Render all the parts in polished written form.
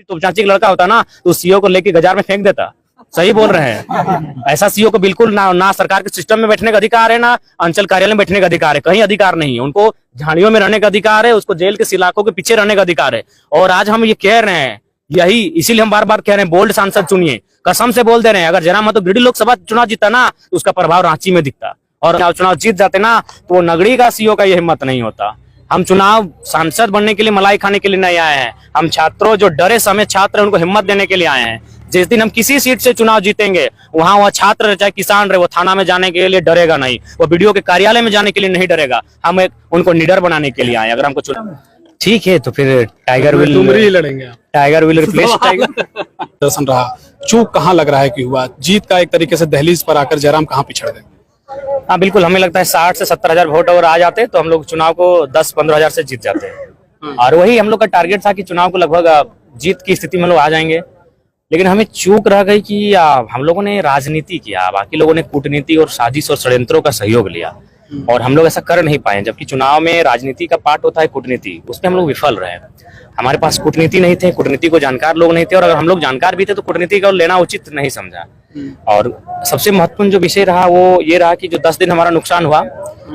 तो चाची का लड़का होता ना तो सीओ को लेके बाजार में फेंक देता। सही बोल रहे हैं। ऐसा सीओ को बिल्कुल ना सरकार के सिस्टम में बैठने का अधिकार है, ना अंचल कार्यालय में बैठने का अधिकार है, कहीं अधिकार नहीं है। उनको झाड़ियों में रहने का अधिकार है, उसको जेल के सलाखों के पीछे रहने का अधिकार है। और आज हम ये कह रहे हैं, यही इसीलिए हम बार बार कह रहे हैं बोल्ड सांसद चुनिए, कसम से बोल दे रहे हैं। अगर जयराम महतो गिरिडीह लोकसभा चुनाव जीता ना तो उसका प्रभाव रांची में दिखता, और चुनाव जीत जाते ना तो वो नगरी का सीओ का ये हिम्मत नहीं होता। हम चुनाव सांसद बनने के लिए मलाई खाने के लिए नहीं आए हैं। हम छात्रों जो डरे समय छात्र उनको हिम्मत देने के लिए आए हैं। जिस दिन हम किसी सीट से चुनाव जीतेंगे वहां वह छात्र रहे चाहे किसान रहे, वो थाना में जाने के लिए डरेगा नहीं, वो बीडीओ के कार्यालय में जाने के लिए नहीं डरेगा। हम उनको निडर बनाने के लिए आए। अगर हमको चुनाव ठीक है तो फिर टाइगर विल डुमरी लड़ेंगे, टाइगर विल रिप्लेस टाइगर। दर्शन रहा, चूक कहाँ लग रहा है कि हुआ? जीत का एक तरीके से दहलीज पर आकर जयराम कहाँ पिछड़ गए? हाँ बिल्कुल, हमें लगता है 60 से 70 हजार वोट अगर आ जाते तो हम लोग चुनाव को 10-15 हजार से जीत जाते हैं। और वही हम लोग का टारगेट था कि चुनाव को लगभग जीत की स्थिति में लोग आ जाएंगे। लेकिन हमें चूक रह गई कि हम लोगों ने राजनीति किया, बाकी लोगों ने कूटनीति और साजिश और षड्यंत्रों का सहयोग लिया, और हम लोग ऐसा कर नहीं पाए। जबकि चुनाव में राजनीति का पार्ट होता है कूटनीति, उसमें हम लोग विफल रहे। हमारे पास कूटनीति नहीं थे, कूटनीति को जानकार लोग नहीं थे, और अगर हम लोग जानकार भी थे तो कूटनीति को लेना उचित नहीं समझा। और सबसे महत्वपूर्ण जो विषय रहा वो ये रहा कि जो 10 दिन हमारा नुकसान हुआ,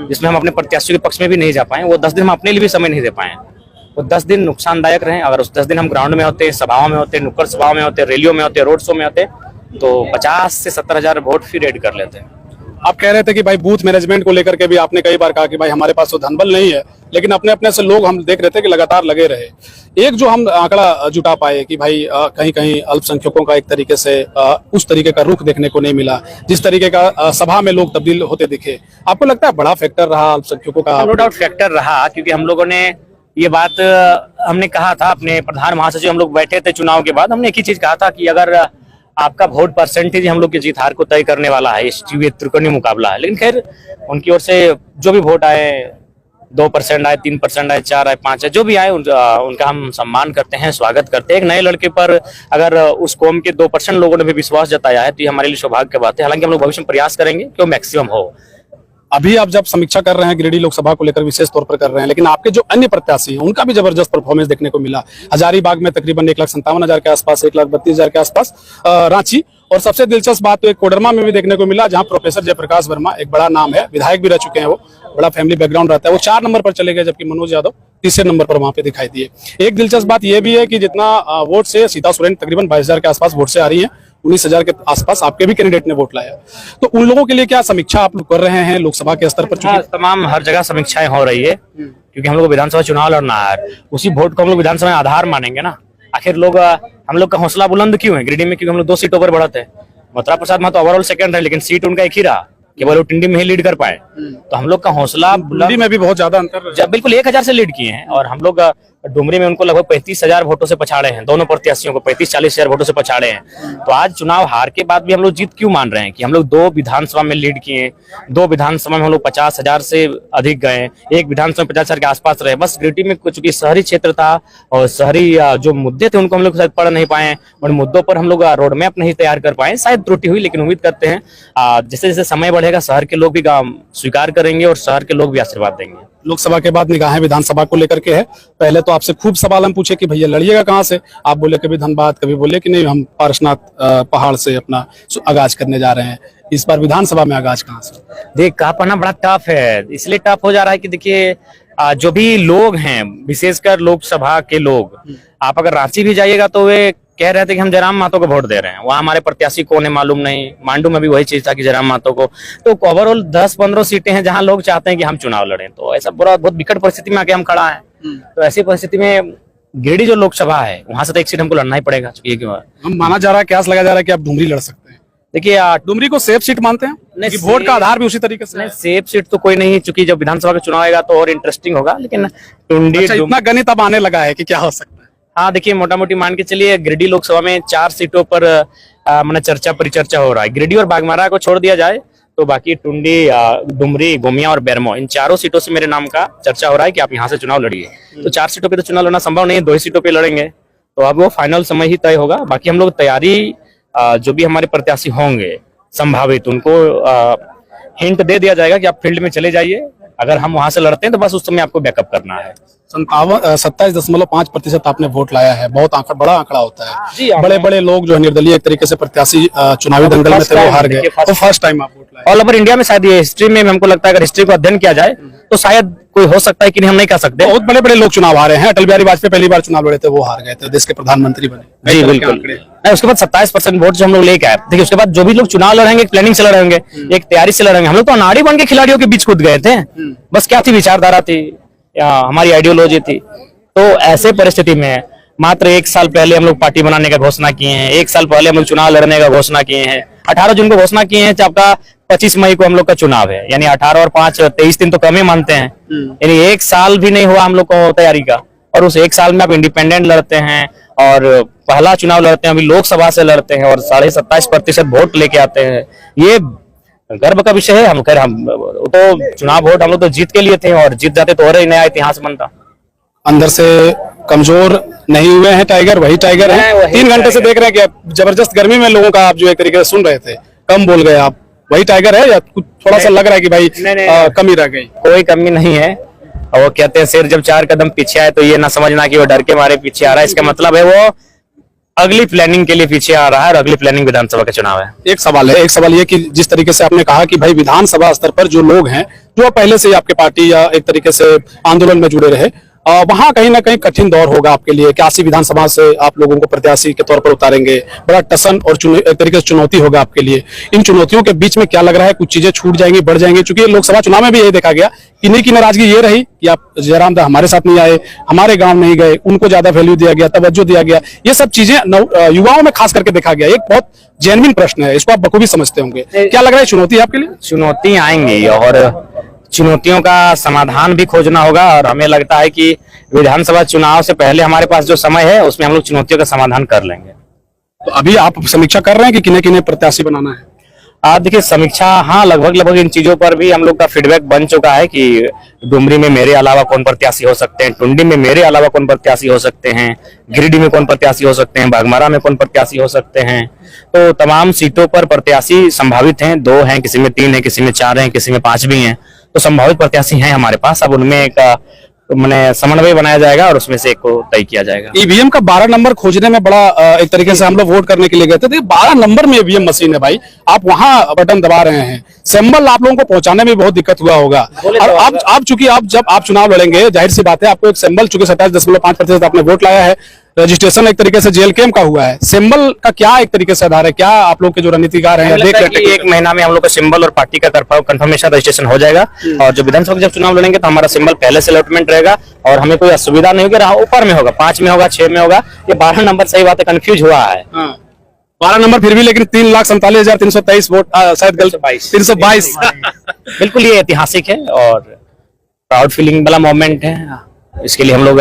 जिसमें हम अपने प्रत्याशियों के पक्ष में भी नहीं जा पाए, वो 10 दिन हम अपने लिए भी समय नहीं दे पाए। वो 10 दिन नुकसानदायक रहे। अगर उस 10 दिन हम ग्राउंड में होते, सभाओं में होते, नुक्कड़ सभाओं में होते, रैलियों में होते, रोड शो में होते, तो 50 से 70 हजार वोट फिर ऐड कर लेते। आप कह रहे थे कि भाई बूथ मैनेजमेंट को लेकर के भी आपने कई बार कहा कि भाई हमारे पास तो धनबल नहीं है, लेकिन अपने अपने से लोग हम देख रहे थे कि लगातार लगे रहे। एक जो हम आंकड़ा जुटा पाए कि भाई कहीं कहीं अल्पसंख्यकों का एक तरीके से उस तरीके का रुख देखने को नहीं मिला, जिस तरीके का सभा में लोग तब्दील होते दिखे। आपको लगता है बड़ा फैक्टर रहा अल्पसंख्यकों का? नो डाउट फैक्टर रहा, क्योंकि हम लोगों ने ये बात हमने कहा था, अपने प्रधान महासचिव हम लोग बैठे थे चुनाव के बाद, हमने एक ही चीज कहा था कि अगर आपका वोट परसेंटेज हम लोग की जीत हार को तय करने वाला है, इस त्रिकोणीय मुकाबला है। लेकिन खैर उनकी ओर से जो भी वोट आए, 2% आए, 3% आए, 4 आए, 5 आए, जो भी आए उनका हम सम्मान करते हैं, स्वागत करते हैं। एक नए लड़के पर अगर उस कौम के 2% लोगों ने भी विश्वास जताया है तो ये हमारे लिए सौभाग्य की बात है। हालांकि हम लोग भविष्य में प्रयास करेंगे कि वो मैक्सिमम हो। अभी आप जब समीक्षा कर रहे हैं गिरिडीह लोकसभा को लेकर विशेष तौर पर कर रहे हैं, लेकिन आपके जो अन्य प्रत्याशी हैं उनका भी जबरदस्त परफॉर्मेंस देखने को मिला। हजारीबाग में तकरीबन 1,57,000 के आसपास, 1,32,000 के आसपास रांची, और सबसे दिलचस्प बात तो एक कोडरमा में भी देखने को मिला, जहां प्रोफेसर जयप्रकाश वर्मा, एक बड़ा नाम है, विधायक भी रह चुके हैं, वो बड़ा फैमिली बैकग्राउंड रहता है, वो 4 नंबर पर चले गए, जबकि मनोज यादव तीसरे नंबर पर वहां पे दिखाई दिए। एक दिलचस्प बात यह भी है कि जितना वोट से सीता सोरेन तकरीबन 22,000 के आसपास वोट से आ रही है, 19,000 के आसपास आपके भी कैंडिडेट ने वोट लाया। तो उन लोगों के लिए क्या समीक्षा आप लोग कर रहे हैं लोकसभा के स्तर पर? तमाम हर जगह समीक्षाएं हो रही है, क्योंकि हम लोग विधानसभा चुनाव लड़ना है। उसी वोट को हम लोग विधानसभा में आधार मानेंगे ना। आखिर लोग हम लोग का हौसला बुलंद क्यों है गिरिडीह में? क्योंकि हम लोग 2 सीटों पर बढ़त है। मथुरा प्रसाद महतो ओवरऑल सेकंड है, लेकिन सीट उनका एक ही रहा, केवल वो टिंडी में ही लीड कर पाए। तो हम लोग का हौसला बुलंदी में भी बहुत ज्यादा अंतर, बिल्कुल 1,000 से लीड किए हैं। और हम लोग डुमरी में उनको लगभग 35,000 वोटों से पछाड़े हैं, दोनों प्रत्याशियों को 35-40 हजार वोटों से पछाड़े हैं। तो आज चुनाव हार के बाद भी हम लोग जीत क्यों मान रहे हैं? कि हम लोग 2 विधानसभा में लीड किए, 2 विधानसभा में हम लोग 50,000 से अधिक गए, 1 विधानसभा में 50,000 के आसपास रहे। बस गिरिडीह में चूंकि शहरी क्षेत्र था और शहरी जो मुद्दे थे उनको हम लोग शायद पढ़ नहीं पाए, और मुद्दों पर हम लोग रोड मैप नहीं तैयार कर पाए। शायद त्रुटि हुई, लेकिन उम्मीद करते हैं जैसे जैसे समय बढ़ेगा शहर के लोग भी स्वीकार करेंगे और शहर के लोग भी आशीर्वाद देंगे। लोकसभा के बाद निगाहें विधानसभा को लेकर के है। पहले तो आपसे खूब सवाल हम पूछे कि भैया लड़िएगा कहाँ से? आप बोले कभी धनबाद, कभी बोले कि नहीं हम पारसनाथ पहाड़ से अपना आगाज करने जा रहे हैं। इस बार विधानसभा में आगाज कहाँ से? देख, कहा पाना बड़ा टफ है, इसलिए टफ हो जा रहा है कि देखिए जो भी लोग हैं, विशेषकर लोकसभा के लोग, आप अगर रांची भी जाइएगा तो वे कह रहे थे कि हम जयराम महतो को वोट दे रहे हैं। वहां हमारे प्रत्याशी कौन है मालूम नहीं। मांडू में भी वही चीज था कि जयराम महतो को। तो ओवरऑल 10-15 सीटें हैं जहां लोग चाहते हैं कि हम चुनाव लड़ें। तो ऐसा बहुत विकट परिस्थिति में आके हम खड़ा है। तो ऐसी परिस्थिति में गिरिडीह जो लोकसभा है वहां से तो एक सीट हमको लड़ना ही पड़ेगा। हम माना जा रहा है, क्यास लगा जा रहा है कि आप डुमरी लड़ सकते हैं। देखिए डुमरी को सेफ सीट मानते हैं? नहीं, वोट का आधार भी उसी तरीके से? नहीं, सेफ सीट तो कोई नहीं, चूंकि जब विधानसभा का चुनाव आएगा तो और इंटरेस्टिंग होगा। लेकिन टुंडी इतना गणित अब आने लगा है कि क्या हो सकता है? हाँ देखिए, मोटा मोटी मान के चलिए गिरिडीह लोकसभा में 4 सीटों पर मैंने चर्चा परिचर्चा हो रहा है। गिरिडीह और बागमारा को छोड़ दिया जाए तो बाकी टुंडी, डुमरी, गोमिया और बेरमो, इन 4 सीटों से मेरे नाम का चर्चा हो रहा है कि आप यहाँ से चुनाव लड़िए। तो 4 सीटों पे तो चुनाव लड़ना संभव नहीं है, 2 ही सीटों पे लड़ेंगे। तो अब वो फाइनल समय ही तय होगा। बाकी हम लोग तैयारी, जो भी हमारे प्रत्याशी होंगे संभावित, उनको हिंट दे दिया जाएगा कि आप फील्ड में चले जाइए, अगर हम वहां से लड़ते हैं तो बस उस समय आपको बैकअप करना है। 27.5% आपने वोट लाया है, बहुत बड़ा आंकड़ा होता जी, है। बड़े बड़े लोग जो है निर्दलीय एक तरीके से प्रत्याशी चुनावी दंगल में थे वो हार गए, तो फर्स्ट टाइम आप वोट लाए ऑल ओवर इंडिया में। शायद ये हिस्ट्री में हमको लगता है अगर हिस्ट्री को अध्ययन किया जाए तो शायद कोई हो सकता है कि नहीं, हम नहीं कह सकते। बहुत बड़े बड़े लोग चुनाव हारे हैं। अटल बिहारी वाजपेयी पहली बार चुनाव लड़े थे, वो हार गए थे, देश के प्रधानमंत्री बने। जी बिल्कुल। नहीं, उसके बाद 27% वोट जो हम लोग लेके आए, देखिए उसके बाद जो भी लोग चुनाव लड़ेंगे एक प्लानिंग से लड़ेंगे, एक तैयारी से लड़ेंगे। हम लोग तो अनाड़ी बन के खिलाड़ियों के बीच कूद गए थे, बस क्या थी, विचारधारा थी या हमारी आइडियोलॉजी थी। तो ऐसे परिस्थिति में मात्र 1 साल पहले हम लोग पार्टी बनाने का घोषणा किए हैं, 1 साल पहले हम लोग चुनाव लड़ने का घोषणा किए हैं, 18 जून को घोषणा किए हैं, आपका 25 मई को हम लोग का चुनाव है, यानी 18 और 5 23 दिन तो कम ही मानते हैं। यानी 1 साल भी नहीं हुआ हम लोग को तैयारी का, और उस 1 साल में आप इंडिपेंडेंट लड़ते हैं और पहला चुनाव लड़ते हैं, अभी लोकसभा से लड़ते हैं और 27.5% वोट लेके आते हैं। ये गर्व का विषय है। हम तो चुनाव वोट हम लोग तो जीत के लिए थे, और जीत जाते तो और ही नया इतिहास बनता। अंदर से कमजोर नहीं हुए हैं टाइगर, वही टाइगर है। 3 घंटे से देख रहे हैं कि आप जबरदस्त गर्मी में लोगों का आप जो एक तरीके से सुन रहे थे, कम बोल गए आप, वही टाइगर है या कुछ थोड़ा सा लग रहा है कि भाई कमी रह गई? कोई कमी नहीं है। और वो कहते हैं शेर जब 4 कदम पीछे आए तो ये ना समझना कि वो डर के मारे पीछे आ रहा है, इसका मतलब है वो अगली प्लानिंग के लिए पीछे आ रहा है, और अगली प्लानिंग विधानसभा का चुनाव है। एक सवाल ये कि जिस तरीके से आपने कहा कि भाई विधानसभा स्तर पर जो लोग हैं जो पहले से आपके पार्टी या एक तरीके से आंदोलन में जुड़े रहे, वहां कहीं ना कहीं कठिन दौर होगा आपके लिए। 81 विधानसभा से आप लोगों को प्रत्याशी के तौर पर उतारेंगे, बड़ा टसन और एक तरीके से चुनौती होगा आपके लिए। इन चुनौतियों के बीच में क्या लग रहा है, कुछ चीजें छूट जाएंगी, बढ़ जाएंगी? क्योंकि लोकसभा चुनाव में भी यही देखा गया, किन्हीं की नाराजगी ये रही कि आप जयराम दा हमारे साथ नहीं आए, हमारे गांव नहीं गए, उनको ज्यादा वैल्यू दिया गया, तवज्जो दिया गया। ये सब चीजें युवाओं में खास करके देखा गया। एक बहुत जेन्युइन प्रश्न है, इसको आप बखूबी समझते होंगे। क्या लग रहा है, चुनौती आपके लिए? चुनौती आएंगी और चुनौतियों का समाधान भी खोजना होगा, और हमें लगता है कि विधानसभा चुनाव से पहले हमारे पास जो समय है उसमें हम लोग चुनौतियों का समाधान कर लेंगे। तो अभी आप समीक्षा कर रहे हैं कि किन्हें किन्हें प्रत्याशी बनाना है? देखिए समीक्षा, हाँ, लगभग इन चीजों पर भी हम लोग का फीडबैक बन चुका है कि डुमरी में मेरे अलावा कौन प्रत्याशी हो सकते हैं, टुंडी में मेरे अलावा कौन प्रत्याशी हो सकते हैं, गिरिडीह में कौन प्रत्याशी हो सकते हैं, बाघमारा में कौन प्रत्याशी हो सकते हैं। तो तमाम सीटों पर प्रत्याशी संभावित हैं, 2 हैं, किसी में 3 है, किसी में 4 हैं, किसी में 5 भी हैं। तो संभावित प्रत्याशी हैं हमारे पास। अब उनमें एक समन्वय बनाया जाएगा और उसमें से एक को तय किया जाएगा। ईवीएम का 12 नंबर खोजने में बड़ा एक तरीके से हम लोग वोट करने के लिए गए थे, 12 नंबर में ईवीएम मशीन है भाई, आप वहां बटन दबा रहे हैं। सिंबल आप लोगों को पहुंचाने में बहुत दिक्कत हुआ होगा। और आप चूंकि जब आप चुनाव लड़ेंगे, जाहिर सी बात है आपको एक सिंबल, चूंकि 27.5% आपने वोट लाया है, रजिस्ट्रेशन एक तरीके से जेल कैम का हुआ है, सिंबल का क्या एक तरीके से आधार है? क्या आप लोग के जो रणनीतिकार हैं देख रहे हैं 1 महीना में हम लोग का सिंबल और पार्टी का कंफर्मेशन रजिस्ट्रेशन हो जाएगा, और जो विधानसभा जब चुनाव लड़ेंगे तो हमारा सिंबल पहले से अलॉटमेंट रहेगा और हमें कोई असुविधा नहीं होगी। ऊपर में होगा, 5 में होगा, 6 में होगा, ये 12 नंबर सही बात है, कंफ्यूज हुआ है। 12 नंबर फिर भी, लेकिन 3,47,323 वोट, शायद 322। बिल्कुल, ये ऐतिहासिक है और प्राउड फीलिंग वाला मोमेंट है। इसके लिए हम लोग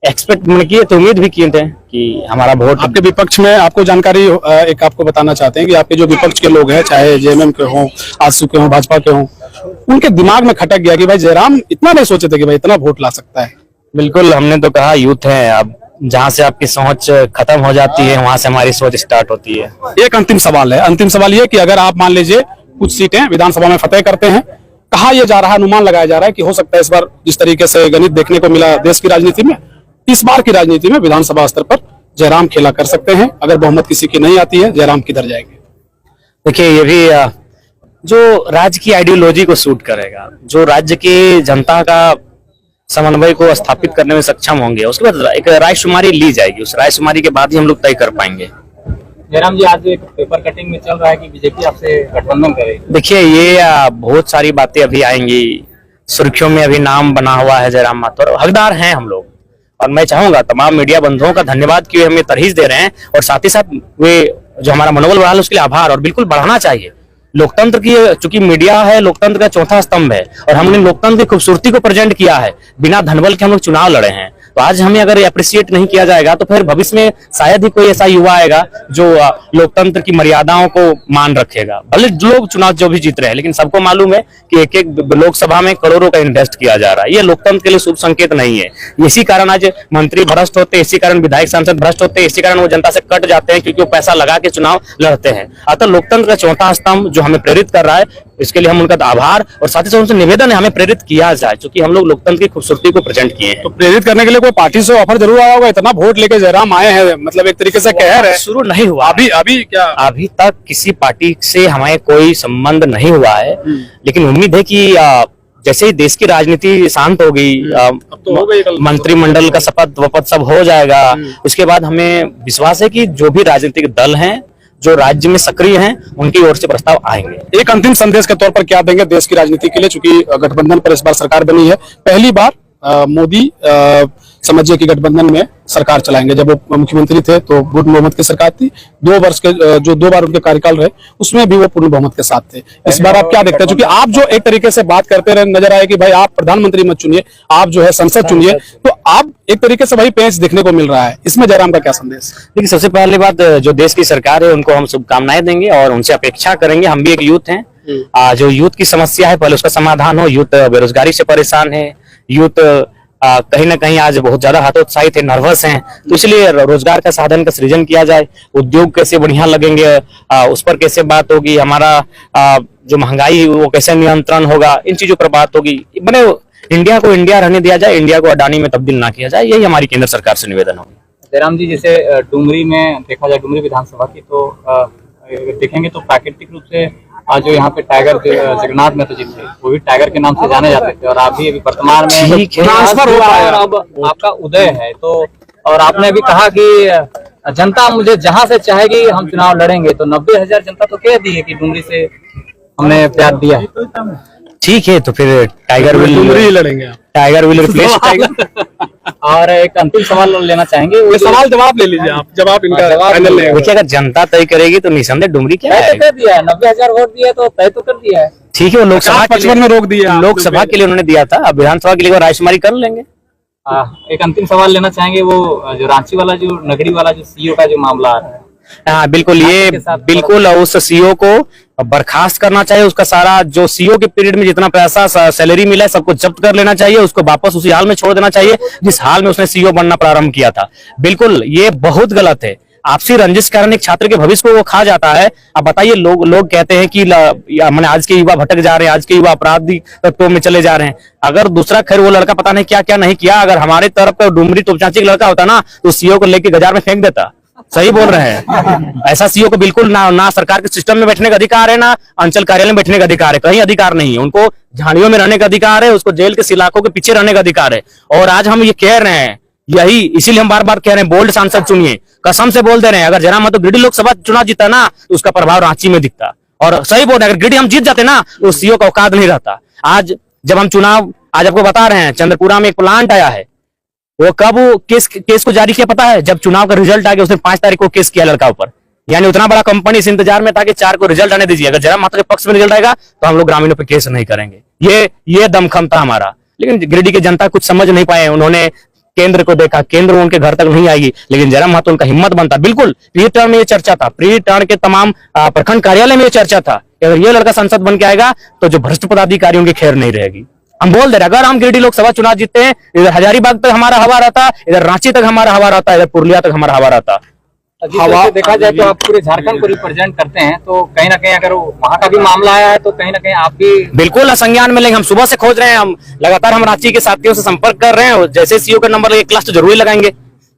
एक्सपेक्ट किए तो, उम्मीद भी किए थे कि हमारा वोट। आपके विपक्ष में आपको जानकारी एक आपको बताना चाहते हैं कि आपके जो विपक्ष के लोग हैं, चाहे जेएमएम के हों, आजसू के हों, भाजपा के हों, उनके दिमाग में खटक गया कि भाई जयराम इतना नहीं सोचे थे कि भाई इतना वोट ला सकता है। बिल्कुल, हमने तो कहा यूथ है, अब जहाँ से आपकी सोच खत्म हो जाती है वहां से हमारी सोच स्टार्ट होती है। एक अंतिम सवाल है, अंतिम सवाल ये कि अगर आप मान लीजिए कुछ सीटें विधानसभा में फतेह करते हैं, कहा यह जा रहा है, अनुमान लगाया जा रहा है कि हो सकता है इस बार जिस तरीके से गणित देखने को मिला देश की राजनीति में, इस बार की राजनीति में विधानसभा स्तर पर जयराम खेला कर सकते हैं। अगर बहुमत किसी की नहीं आती है, जयराम किधर जाएंगे? देखिए, ये भी जो राज्य की आइडियोलॉजी को सूट करेगा, जो राज्य की जनता का समन्वय को स्थापित करने में सक्षम होंगे, उसके बाद एक रायशुमारी ली जाएगी, उस रायशुमारी के बाद ही हम लोग तय कर पाएंगे। जयराम जी, आज एक पेपर कटिंग में चल रहा है कि बीजेपी आपसे गठबंधन करेगी। देखिए, ये बहुत सारी बातें अभी आएंगी, सुर्खियों में अभी नाम बना हुआ है जयराम माथुर, हकदार हैं हम लोग। और मैं चाहूंगा तमाम मीडिया बंधुओं का धन्यवाद कि वे हमें तरहीज दे रहे हैं, और साथ ही साथ वे जो हमारा मनोबल बढ़ा है उसके लिए आभार, और बिल्कुल बढ़ाना चाहिए। लोकतंत्र की, चूंकि मीडिया है लोकतंत्र का चौथा स्तंभ है, और हमने लोकतंत्र की खूबसूरती को प्रेजेंट किया है। बिना धनबल के हम लोग चुनाव लड़े हैं, तो आज हमें अगर अप्रिशिएट नहीं किया जाएगा तो फिर भविष्य में शायद ही कोई ऐसा युवा आएगा जो लोकतंत्र की मर्यादाओं को मान रखेगा। भले लोग चुनाव जो भी जीत रहे हैं, लेकिन सबको मालूम है कि एक एक लोकसभा में करोड़ों का इन्वेस्ट किया जा रहा है, ये लोकतंत्र के लिए शुभ संकेत नहीं है। इसी कारण आज मंत्री भ्रष्ट होते, इसी कारण विधायक सांसद भ्रष्ट होते, इसी कारण वो जनता से कट जाते हैं, क्योंकि वो पैसा लगा के चुनाव लड़ते हैं। अतः लोकतंत्र का चौथा स्तंभ जो हमें प्रेरित कर रहा है, इसके लिए हम उनका आभार और साथ ही साथ उनसे निवेदन है हमें प्रेरित किया जाए, क्योंकि हम लोग लोकतंत्र की खूबसूरती को प्रेजेंट किए हैं। तो प्रेरित करने के लिए कोई पार्टी से ऑफर जरूर आया होगा, इतना वोट लेके जयराम आए हैं, मतलब एक तरीके से कहर है। शुरू नहीं हुआ अभी क्या अभी तक किसी पार्टी से हमें कोई संबंध नहीं हुआ है, लेकिन उम्मीद है कि जैसे ही देश की राजनीति शांत होगी, तो हो गई कल मंत्रिमंडल का शपथ वपथ सब हो जाएगा, उसके बाद हमें विश्वास है कि जो भी राजनीतिक दल हैं जो राज्य में सक्रिय हैं उनकी ओर से प्रस्ताव आएंगे। एक अंतिम संदेश के तौर पर क्या देंगे देश की राजनीति के लिए, चूंकि गठबंधन पर इस बार सरकार बनी है, पहली बार मोदी समझिए कि गठबंधन में सरकार चलाएंगे। जब वो मुख्यमंत्री थे तो गुट बहुमत की सरकार थी, 2 वर्ष के जो 2 बार उनके कार्यकाल रहे उसमें भी वो पूर्ण बहुमत के साथ थे। इस बार आप क्या देखते हैं, क्योंकि आप जो एक तरीके से बात करते रहे नजर आए कि भाई आप प्रधानमंत्री मत चुनिए, आप जो है संसद चुनिए, तो आप एक तरीके से वही पेंच देखने को मिल रहा है, इसमें जयराम का क्या संदेश? देखिए, सबसे पहली बात, जो देश की सरकार है उनको हम शुभकामनाएं देंगे और उनसे अपेक्षा करेंगे, हम भी एक यूथ हैं, जो यूथ की समस्या है पहले उसका समाधान हो। यूथ बेरोजगारी से परेशान है, यूथ कहीं ना कहीं आज बहुत ज्यादा हतोत्साहित है, नर्वस हैं, तो इसलिए रोजगार का साधन का सृजन किया जाए, उद्योग कैसे बढ़िया लगेंगे, उस पर कैसे बात होगी, हमारा जो महंगाई वो कैसे नियंत्रण होगा, इन चीजों पर बात होगी। मैंने इंडिया को इंडिया रहने दिया जाए, इंडिया को अडानी में तब्दील ना किया जाए, यही हमारी केंद्र सरकार से निवेदन होगी। जयराम जी, जैसे डुमरी में देखा जाए, डुमरी विधानसभा की तो देखेंगे तो प्राकृतिक रूप से जो यहाँ पे टाइगर जगन्नाथ महतो जी थे, वो भी टाइगर के नाम से जाने जाते थे, और अभी वर्तमान में ट्रांसफर हुआ है, अब आपका उदय है, तो और आपने भी कहा कि जनता मुझे जहां से चाहेगी हम चुनाव लड़ेंगे, तो 90,000 जनता तो कह दी है कि डुमरी से हमने प्यार दिया है। ठीक है, तो फिर टाइगर डुमरी लड़ेंगे, टाइगर विल रिप्लेस टाइगर। और एक अंतिम सवाल लेना चाहेंगे, ये सवाल जवाब ले लीजिए आप, जब आप इनका फाइनल ले। देखिए, अगर जनता तय करेगी तो निसंदेह डुमरी क्या है, तय कर दिया है, 90,000 वोट दिया तो तय तो कर दिया है। ठीक है, वो लोकसभा 55 में रोक दिया, लोकसभा के लिए उन्होंने दिया था, अब विधानसभा के लिए वो रायशुमारी कर लेंगे। एक अंतिम सवाल लेना चाहेंगे, वो जो रांची वाला जो नगरी वाला जो सीईओ का जो मामला आ रहा है। हाँ बिल्कुल, ये बिल्कुल उस सीईओ को बर्खास्त करना चाहिए, उसका सारा जो सीईओ के पीरियड में जितना पैसा सैलरी मिला है सबको जब्त कर लेना चाहिए, उसको वापस उसी हाल में छोड़ देना चाहिए जिस हाल में उसने सीईओ बनना प्रारंभ किया था। बिल्कुल ये बहुत गलत है, आपसी रंजिश कारण एक छात्र के भविष्य को वो खा जाता है। अब बताइए, लोग कहते हैं कि मैंने आज के युवा भटक जा रहे हैं, आज के युवा अपराधी तत्वों में चले जा रहे हैं। अगर दूसरा खैर वो लड़का पता नहीं क्या क्या नहीं किया, अगर हमारे तरफ का डुमरी तोपचांची का लड़का होता ना तो सीईओ को लेके बाजार में फेंक देता। सही बोल रहे हैं, ऐसा सीईओ को बिल्कुल ना सरकार के सिस्टम में बैठने का अधिकार है, ना अंचल कार्यालय में बैठने का अधिकार है, कहीं अधिकार नहीं है। उनको झाड़ियों में रहने का अधिकार है, उसको जेल के सिलाखों के पीछे रहने का अधिकार है। और आज हम ये कह रहे हैं, यही इसीलिए हम बार बार कह रहे हैं, बोल्ड सांसद चुनिए, कसम से बोल दे रहे हैं। अगर जयराम महतो गिरिडीह लोकसभा चुनाव जीता ना तो उसका प्रभाव रांची में दिखता, और सही बोल रहे हैं, अगर गिरिडीह हम जीत जाते ना तो सीईओ का औकात नहीं रहता। आज जब हम चुनाव, आज आपको बता रहे हैं, चंद्रपुरा में एक प्लांट आया है, वो कब केस को जारी किया पता है? जब चुनाव का रिजल्ट आ गया, उसने 5 तारीख को केस किया लड़का ऊपर। यानी उतना बड़ा कंपनी इस इंतजार में था कि 4 को रिजल्ट आने दीजिए, अगर जयराम महतो के पक्ष में रिजल्ट आएगा तो हम लोग ग्रामीणों पर केस नहीं करेंगे। ये दमखम था हमारा। लेकिन गिरिडीह की जनता कुछ समझ नहीं पाए, उन्होंने केंद्र को देखा, केंद्र उनके घर तक नहीं आएगी, लेकिन जयराम महतो उनका हिम्मत बनता। बिल्कुल प्री टर्न में ये चर्चा था, प्री टर्न के तमाम प्रखंड कार्यालय में ये चर्चा था, अगर ये लड़का संसद बन के आएगा तो जो भ्रष्ट पदाधिकारियों की खैर नहीं रहेगी। हम बोल दे रहे, अगर हम गिरिडीह लोकसभा चुनाव जीतते हैं, इधर हजारीबाग तक हमारा हवा रहता, इधर रांची तक हमारा हवा रहता, इधर पुरुलिया तक हमारा हवा रहता। हवा देखा जाए तो आप पूरे झारखंड को रिप्रेजेंट करते हैं, तो कहीं ना कहीं अगर वहाँ का भी मामला आया है तो कहीं ना कहीं आप भी बिल्कुल संज्ञान में लेंगे। हम सुबह से खोज रहे हैं, हम लगातार हम रांची के साथियों से संपर्क कर रहे हैं, जैसे सीईओ का नंबर लगे क्लास तो जरूर लगाएंगे।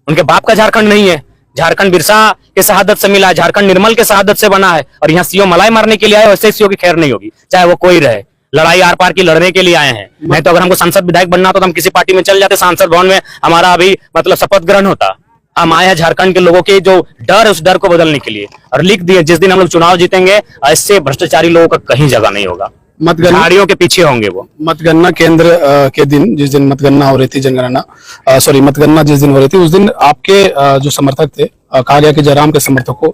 उनके बाप का झारखंड नहीं है, झारखंड बिरसा के शहादत से मिला है, झारखंड निर्मल के शहादत से बना है, और यहाँ सीईओ मलाई मारने के लिए आए, वैसे सीईओ की खैर नहीं होगी, चाहे वो कोई रहे। लड़ाई आर पार की लड़ने के लिए आए हैं, नहीं तो अगर हमको सांसद विधायक बनना होता तो हम किसी पार्टी में चल जाते, सांसद भवन में हमारा अभी मतलब शपथ ग्रहण होता। हम आए हैं झारखंड के लोगों के जो डर है उस डर को बदलने के लिए, और लिख दिए जिस दिन हम लोग चुनाव जीतेंगे ऐसे भ्रष्टाचारी लोगों का कहीं जगह नहीं होगा, झाड़ियों के पीछे होंगे वो। मतगणना केंद्र के दिन, जिस दिन मतगणना हो रही थी, मतगणना जिस दिन हो रही थी, उस दिन आपके जो समर्थक थे, कहा गया कि जयराम के समर्थकों